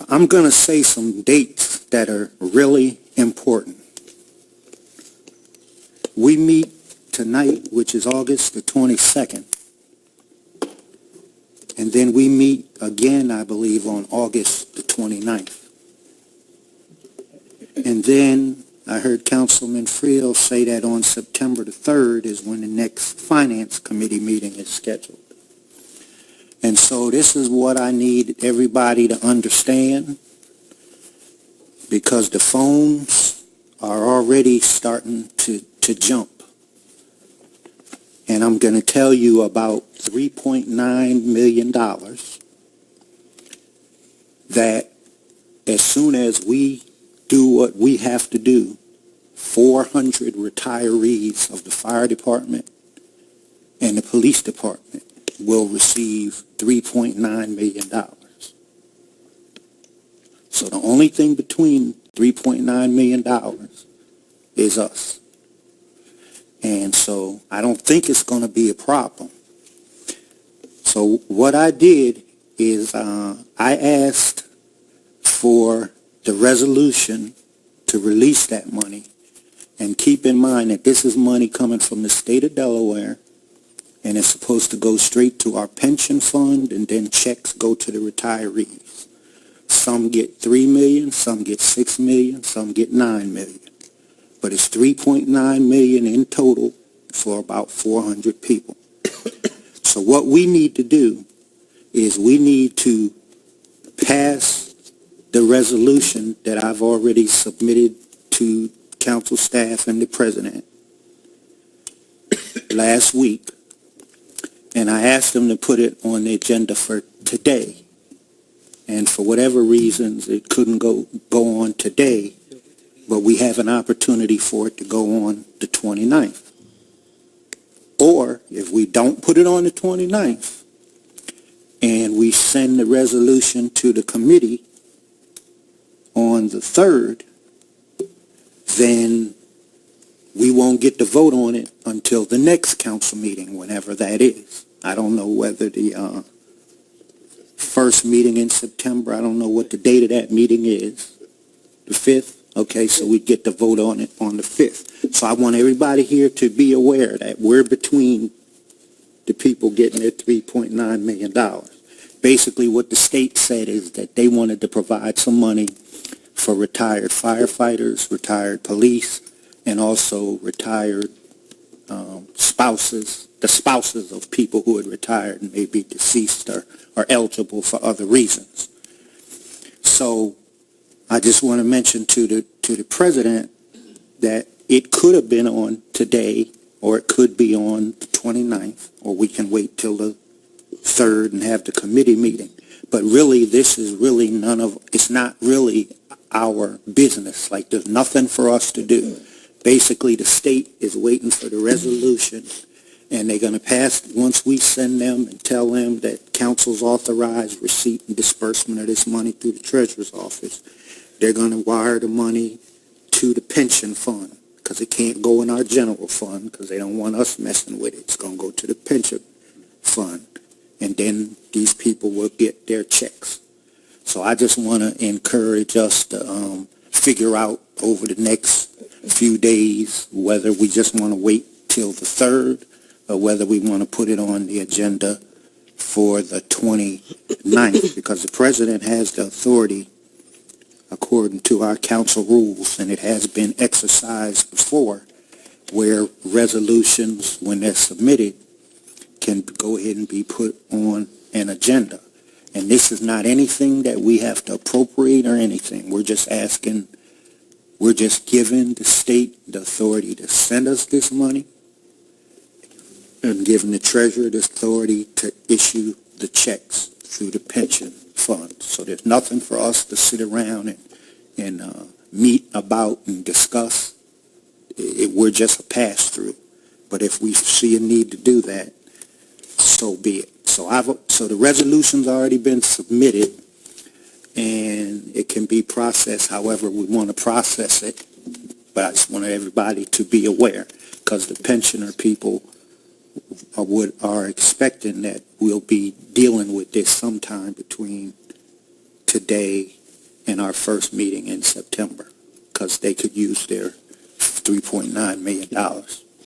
I'm going to say some dates that are really important. We meet tonight, which is August the 22nd. And then we meet again, I believe, on August the 29th. And then I heard Councilman Friel say that on September the 3rd is when the next Finance Committee meeting is scheduled. And so this is what I need everybody to understand, because the phones are already starting to jump. And I'm going to tell you about $3.9 million that as soon as we do what we have to do, 400 retirees of the fire department and the police department will receive $3.9 million. So the only thing between $3.9 million is us. And so I don't think it's going to be a problem. So what I did is I asked for the resolution to release that money. And keep in mind that this is money coming from the state of Delaware, and it's supposed to go straight to our pension fund, and then checks go to the retirees. Some get $3 million, some get $6 million, some get $9 million. But it's $3.9 million in total for about 400 people. So what we need to do is we need to pass the resolution that I've already submitted to council staff and the president last week. And I asked them to put it on the agenda for today. And for whatever reasons, it couldn't go on today. But we have an opportunity for it to go on the 29th. Or if we don't put it on the 29th and we send the resolution to the committee on the 3rd, then we won't get to vote on it until the next council meeting, whenever that is. I don't know whether the first meeting in September, I don't know what the date of that meeting is. The 5th? Okay, so we get to vote on it on the 5th. So I want everybody here to be aware that we're between the people getting their $3.9 million. Basically, what the state said is that they wanted to provide some money for retired firefighters, retired police, and also retired spouses, the spouses of people who had retired and may be deceased or are eligible for other reasons. So I just want to mention to the president that it could have been on today, or it could be on the 29th, or we can wait till the 3rd and have the committee meeting. But really, this is really it's not really our business. Like, there's nothing for us to do. Basically, the state is waiting for the resolution, and they're going to pass, once we send them and tell them that council's authorized receipt and disbursement of this money through the treasurer's office, they're going to wire the money to the pension fund, because it can't go in our general fund because they don't want us messing with it. It's going to go to the pension fund, and then these people will get their checks. So I just want to encourage us to figure out over the next few days whether we just want to wait till the 3rd or whether we want to put it on the agenda for the 29th, because the president has the authority according to our council rules, and it has been exercised before, where resolutions, when they're submitted, can go ahead and be put on an agenda. And this is not anything that we have to appropriate or anything. We're just asking, we're just giving the state the authority to send us this money and giving the treasurer the authority to issue the checks through the pension fund. So there's nothing for us to sit around and meet about and discuss. We're just a pass-through. But if we see a need to do that, so be it. So the resolution's already been submitted, and it can be processed however we want to process it. But I just want everybody to be aware, because the pensioner people are expecting that we'll be dealing with this sometime between today day in our first meeting in September, because they could use their $3.9 million.